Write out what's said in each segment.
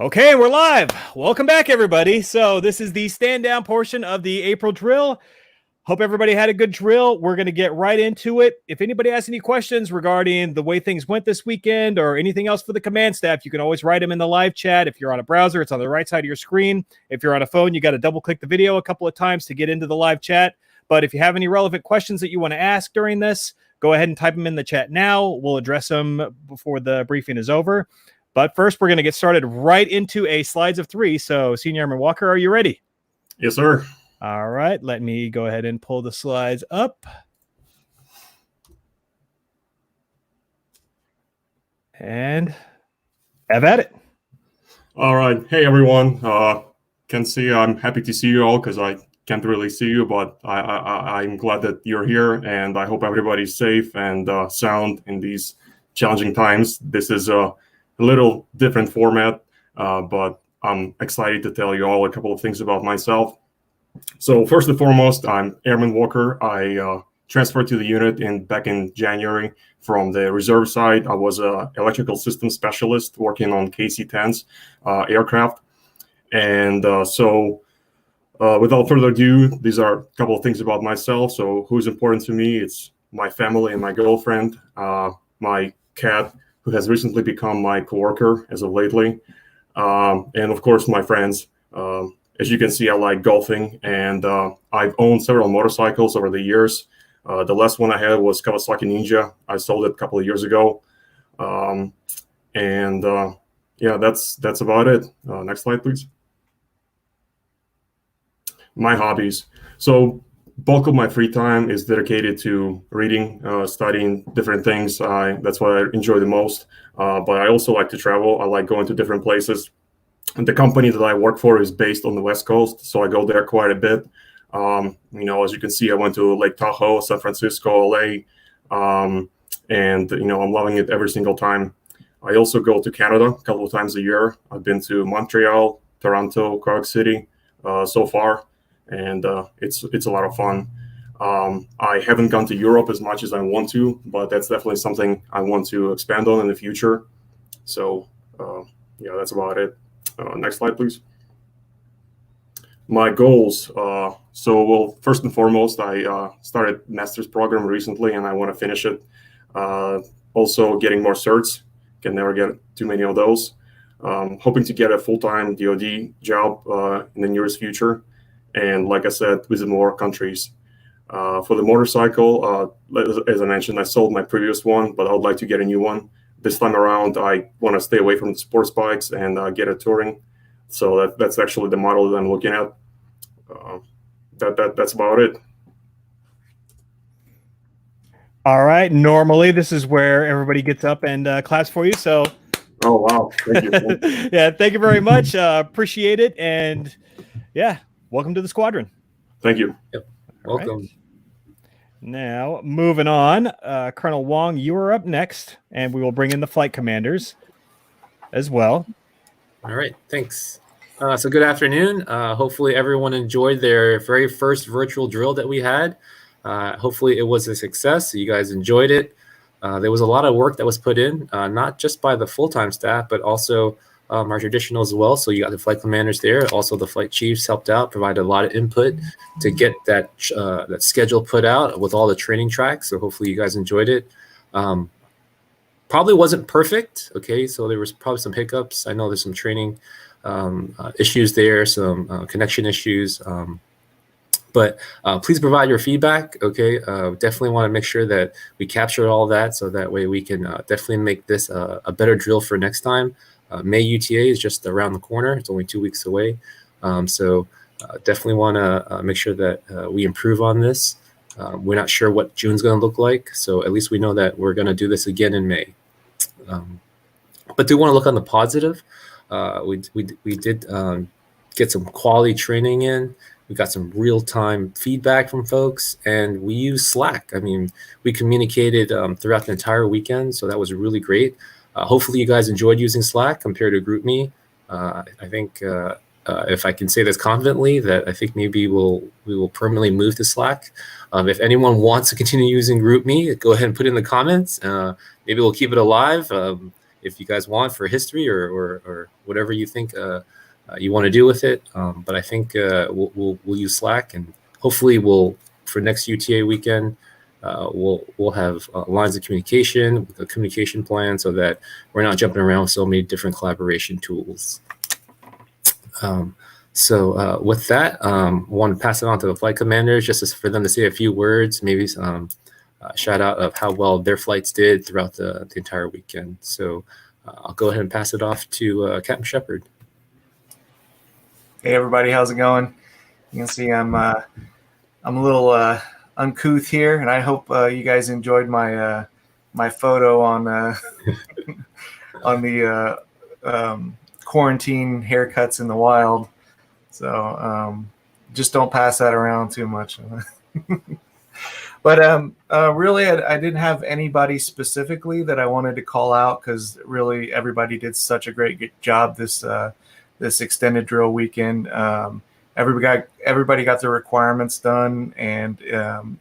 Okay, we're live. Welcome back, everybody. So this is the stand down portion of the April drill. Hope everybody had a good drill. We're going to get right into it. If anybody has any questions regarding the way things went this weekend or anything else for the command staff, you can always write them in the live chat. If you're on a browser, it's on the right side of your screen. If you're on a phone, you got to double click the video a couple of times to get into the live chat. But if you have any relevant questions that you want to ask during this, go ahead and type them in the chat now. We'll address them before the briefing is over. But first, we're going to get started right into a slides of three. So, Senior Airman Walker, are you ready? Yes, sir. All right. Let me go ahead and pull the slides up. And have at it. All right. Hey, everyone. Can see I'm happy to see you all because I can't really see you, but I'm glad that you're here, and I hope everybody's safe and sound in these challenging times. This is a little different format, but I'm excited to tell you all a couple of things about myself. So first and foremost, I'm Airman Walker. I transferred to the unit back in January from the reserve side. I was an electrical system specialist working on KC-10s aircraft. And so without further ado, these are a couple of things about myself. So who's important to me? It's my family and my girlfriend, my cat, who has recently become my coworker as of lately, and of course my friends. As you can see, I like golfing, and I've owned several motorcycles over the years. The last one I had was Kawasaki Ninja. I sold it a couple of years ago, yeah, that's about it. Next slide, please. My hobbies. So bulk of my free time is dedicated to reading, studying different things. That's what I enjoy the most. But I also like to travel. I like going to different places. And the company that I work for is based on the West Coast, so I go there quite a bit. As you can see, I went to Lake Tahoe, San Francisco, LA, and I'm loving it every single time. I also go to Canada a couple of times a year. I've been to Montreal, Toronto, Quebec City so far, and it's a lot of fun. I haven't gone to Europe as much as I want to, but that's definitely something I want to expand on in the future. So that's about it. Next slide, please. My goals. First and foremost, I started master's program recently, and I want to finish it. Also, getting more certs. Can never get too many of those. Hoping to get a full-time DoD job in the nearest future. And like I said, visit more countries. For the motorcycle, as I mentioned, I sold my previous one, but I would like to get a new one. This time around, I want to stay away from the sports bikes and get a touring. So that's actually the model that I'm looking at. That's about it. All right. Normally, this is where everybody gets up and claps for you. So, oh wow, thank you. Yeah, thank you very much. Appreciate it, and yeah, welcome to the squadron. Thank you. Yep. Welcome. Right. Now, moving on, Colonel Wong, you are up next, and we will bring in the flight commanders as well. All right, thanks. So good afternoon. Hopefully everyone enjoyed their very first virtual drill that we had. Hopefully it was a success. You guys enjoyed it. There was a lot of work that was put in, not just by the full-time staff, but also our traditional as well. So you got the flight commanders there. Also, the flight chiefs helped out, provided a lot of input to get that schedule put out with all the training tracks. So hopefully you guys enjoyed it. Probably wasn't perfect. Okay, so there was probably some hiccups. I know there's some training issues there, some connection issues. But please provide your feedback. Okay, definitely want to make sure that we capture all that, so that way we can definitely make this a better drill for next time. May UTA is just around the corner. It's only 2 weeks away. So definitely want to make sure that we improve on this. We're not sure what June's going to look like, so at least we know that we're going to do this again in May. But do want to look on the positive. We did get some quality training in. We got some real-time feedback from folks, and we used Slack. I mean, we communicated throughout the entire weekend, so that was really great. Hopefully you guys enjoyed using Slack compared to GroupMe. I think if I can say this confidently, that I think maybe we will permanently move to Slack. If anyone wants to continue using GroupMe, go ahead and put in the comments. Maybe we'll keep it alive. if you guys want for history or whatever you think you want to do with it. But I think we'll use Slack, and hopefully for next UTA weekend, we'll have lines of communication, a communication plan, so that we're not jumping around with so many different collaboration tools. So with that, I want to pass it on to the flight commanders just for them to say a few words, maybe some shout out of how well their flights did throughout the entire weekend. So I'll go ahead and pass it off to Captain Shepard. Hey everybody, how's it going? You can see I'm a little uncouth here, and I hope you guys enjoyed my my photo on on the quarantine haircuts in the wild. So just don't pass that around too much. But really, I didn't have anybody specifically that I wanted to call out, because really everybody did such a great job this this extended drill weekend. Everybody got their requirements done, and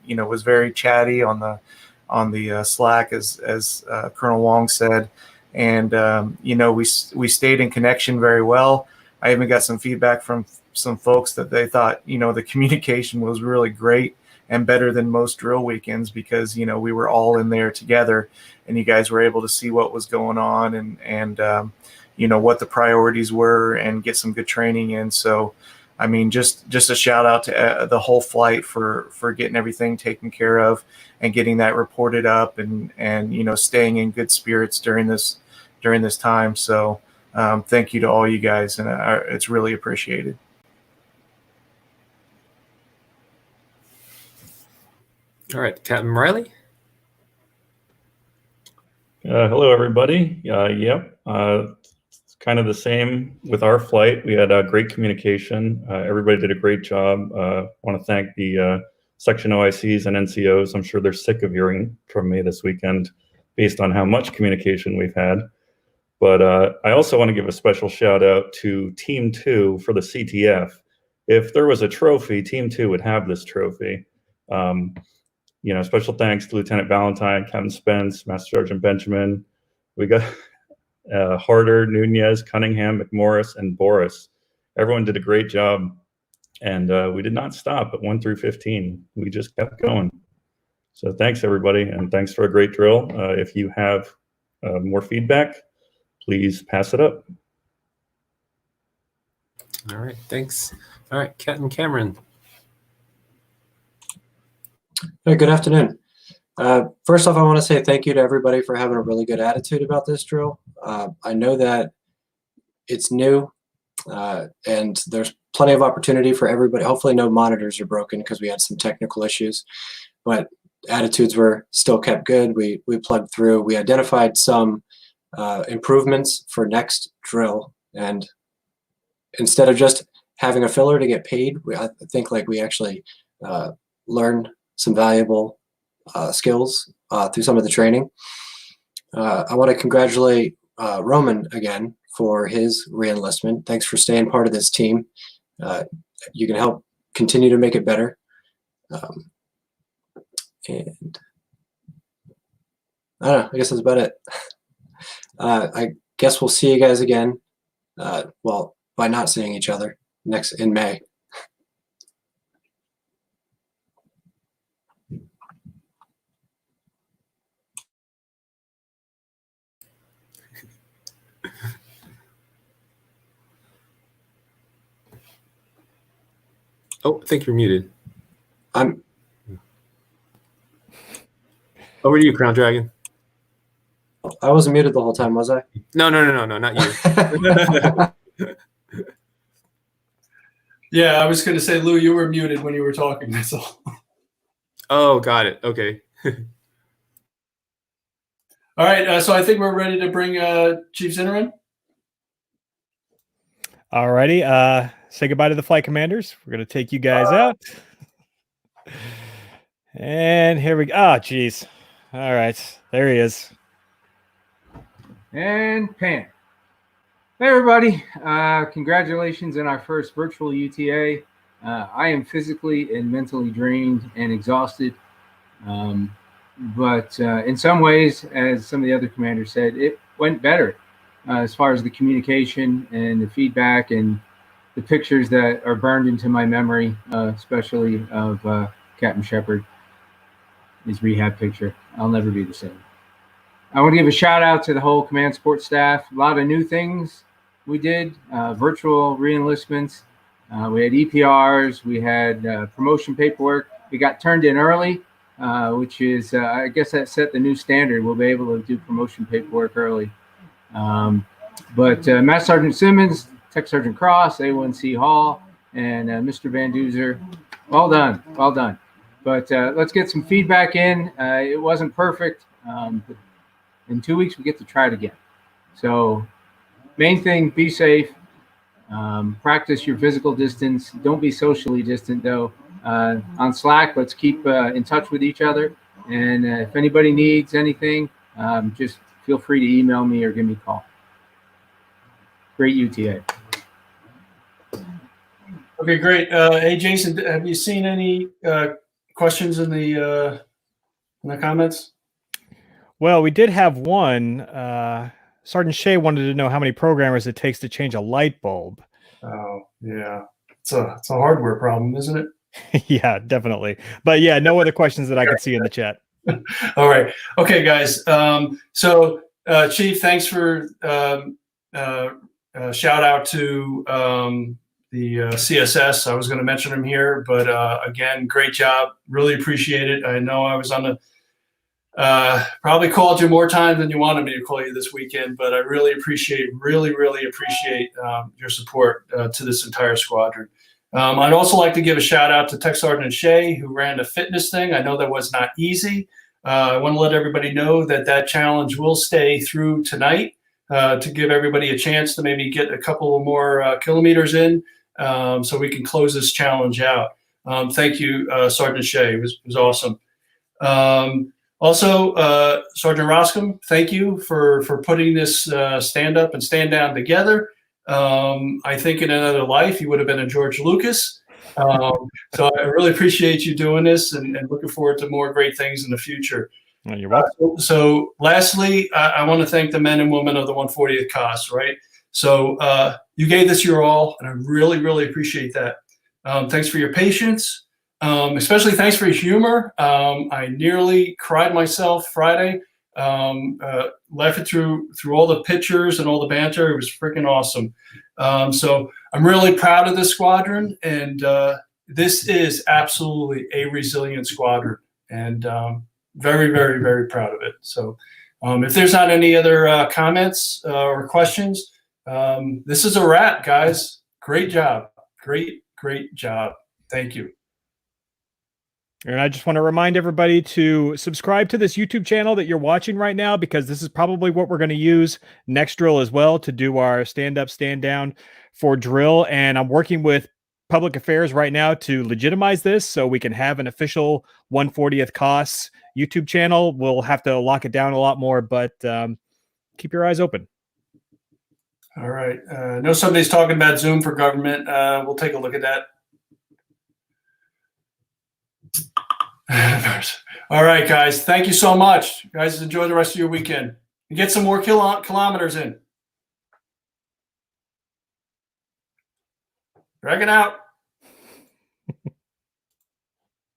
you know, was very chatty on the Slack, as Colonel Wong said, and you know, we stayed in connection very well. I even got some feedback from some folks that they thought, you know, the communication was really great and better than most drill weekends, because, you know, we were all in there together and you guys were able to see what was going on and you know, what the priorities were and get some good training in. So, I mean, just a shout out to the whole flight for getting everything taken care of and getting that reported up and you know, staying in good spirits during this time. So thank you to all you guys, and it's really appreciated. All right, Captain Riley. Hello, everybody. Yep, it's kind of the same with our flight. We had great communication. Everybody did a great job. Want to thank the section OICs and NCOs. I'm sure they're sick of hearing from me this weekend based on how much communication we've had. But I also want to give a special shout out to Team 2 for the CTF. If there was a trophy, Team 2 would have this trophy. You know, special thanks to Lieutenant Valentine, Captain Spence, Master Sergeant Benjamin. We got Harder, Nunez, Cunningham, McMorris, and Boris. Everyone did a great job, and we did not stop at 1 through 15. We just kept going. So thanks, everybody, and thanks for a great drill. If you have more feedback, please pass it up. All right, thanks. All right, Captain Cameron. Hey, good afternoon. First off, I want to say thank you to everybody for having a really good attitude about this drill. I know that it's new and there's plenty of opportunity for everybody. Hopefully no monitors are broken because we had some technical issues, but attitudes were still kept good. We plugged through. We identified some improvements for next drill, and instead of just having a filler to get paid, I think like we actually learned some valuable skills through some of the training. I want to congratulate Roman again for his re-enlistment. Thanks for staying part of this team. You can help continue to make it better. And I don't know, I guess that's about it. I guess we'll see you guys again. Well, by not seeing each other in May. Oh, I think you're muted. I'm. Over to you, Crown Dragon. I wasn't muted the whole time, was I? No, not you. Yeah, I was going to say, Lou, you were muted when you were talking. That's all. Oh, got it. Okay. All right, so I think we're ready to bring Chief Zinner in. All righty. Say goodbye to the flight commanders. We're going to take you guys out. And here we go. Oh, geez. All right. There he is. And pan. Hey, everybody. Congratulations on our first virtual UTA. I am physically and mentally drained and exhausted. but in some ways, as some of the other commanders said, it went better as far as the communication and the feedback and the pictures that are burned into my memory, especially of Captain Shepard, his rehab picture. I'll never be the same. I want to give a shout out to the whole command support staff. A lot of new things we did, virtual re-enlistments. We had EPRs, we had promotion paperwork. We got turned in early, which is, I guess that set the new standard. We'll be able to do promotion paperwork early. But Master Sergeant Simmons, Tech Sergeant Cross, A1C Hall, and Mr. Van Duzer, well done, well done. But let's get some feedback in. It wasn't perfect. But in 2 weeks, we get to try it again. So main thing, be safe. Practice your physical distance. Don't be socially distant, though. On Slack, let's keep in touch with each other. And if anybody needs anything, just feel free to email me or give me a call. Great UTA. Okay, great. Hey, Jason, have you seen any questions in the comments? Well, we did have one. Sergeant Shea wanted to know how many programmers it takes to change a light bulb. Oh, yeah. It's a hardware problem, isn't it? Yeah, definitely. But yeah, no other questions that I could see in the chat. All right. Okay, guys. So, Chief, thanks for shout out to the CSS. I was going to mention him here, but again, great job. Really appreciate it. I know I was on the probably called you more times than you wanted me to call you this weekend, but I really appreciate your support to this entire squadron. I'd also like to give a shout out to Tech Sergeant Shea, who ran the fitness thing. I know that was not easy. I want to let everybody know that challenge will stay through tonight to give everybody a chance to maybe get a couple more kilometers in so we can close this challenge out. Thank you, Sergeant Shea. It was awesome. Also, Sergeant Roscom, thank you for putting this stand up and stand down together. I think in another life you would have been a George Lucas. So I really appreciate you doing this and looking forward to more great things in the future. Well, you're welcome. So lastly, I want to thank the men and women of the 140th COS, right? So you gave this your all, and I really, really appreciate that. Thanks for your patience. Especially thanks for your humor. I nearly cried myself Friday, laughing through all the pictures and all the banter. It was freaking awesome. So I'm really proud of this squadron, and this is absolutely a resilient squadron, and very, very, very proud of it. So if there's not any other comments or questions, this is a wrap, guys. Great job. Great job. Thank you. And I just want to remind everybody to subscribe to this YouTube channel that you're watching right now, because this is probably what we're going to use next drill as well to do our stand up, stand down for drill. And I'm working with public affairs right now to legitimize this so we can have an official 140th COS YouTube channel. We'll have to lock it down a lot more, but keep your eyes open. All right. I know somebody's talking about Zoom for government. We'll take a look at that. All right, guys. Thank you so much. Guys, enjoy the rest of your weekend. And get some more kilometers in. Dragging out.